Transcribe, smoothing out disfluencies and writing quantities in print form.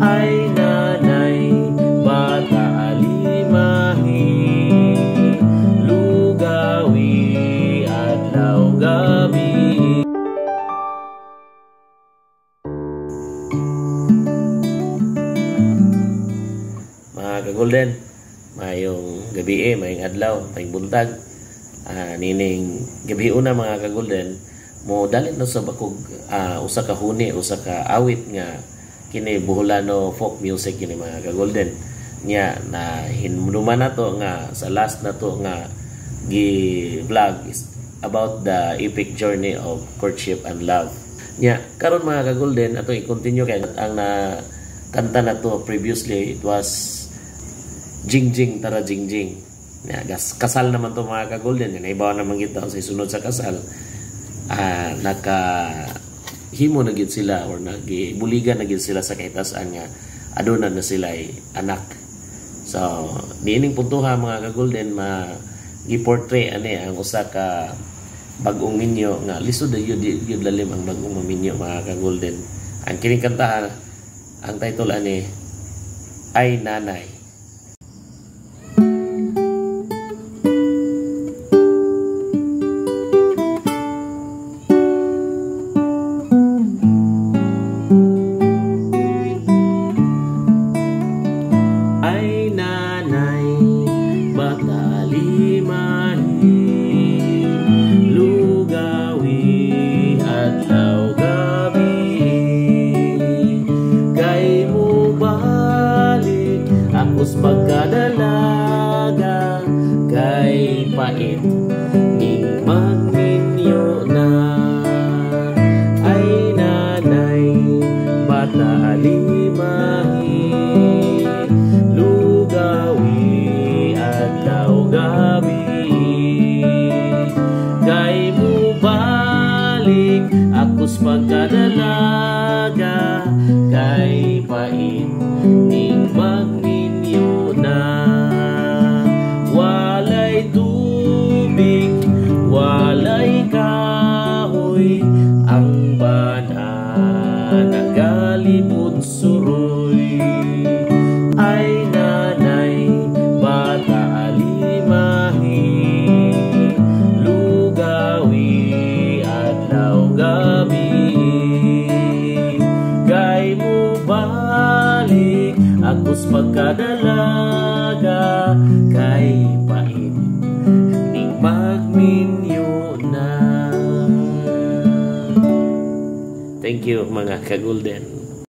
Ay nanay, bata alimahi, lugawi adlaw gabi. Mga kagolden, mayong gabi mayong adlaw, mayong buntag. Nining gabi una mga kagolden, mo dalit na sa bakog usa ka huni, usa ka awit nga kini Buholano folk music kini mga kagolden nya na hinumuman nato nga sa last nato nga gi-vlog is about the epic journey of courtship and love. Nya karon mga kagolden ato i-continue kay ang na kanta nato previously, it was Jingjing Tara Jingjing. Nya kasal naman to mga kagolden, naibaw naman kita sa sunod sa kasal. Himo na gid sila or nagibuligan na gid sila sa kahitasan nga aduna na sila ay anak. So niining puntuha mga kagolden gi-portray ani ang usa ka bag-ong minyo nga lisod yun lalim ang bag-ong minyo mga kagolden. Ang kining kantahan ang title ani Ay Nanay. Akos pagkadalaga kay pait ning magminyo na. Ay nanay, bata alimahi, lugawi adlaw gabi. Kay mo balik akos pagkadalaga kay pait ning magminyo na. Walay tubig, walay kahoy, ang bana nagalibot suroy. Ay nanay, bata alimahi, lugawi adlaw gabi. Kay mo balik akos pagkadalaga kay pait ning magminyo na. Thank you mga kagolden.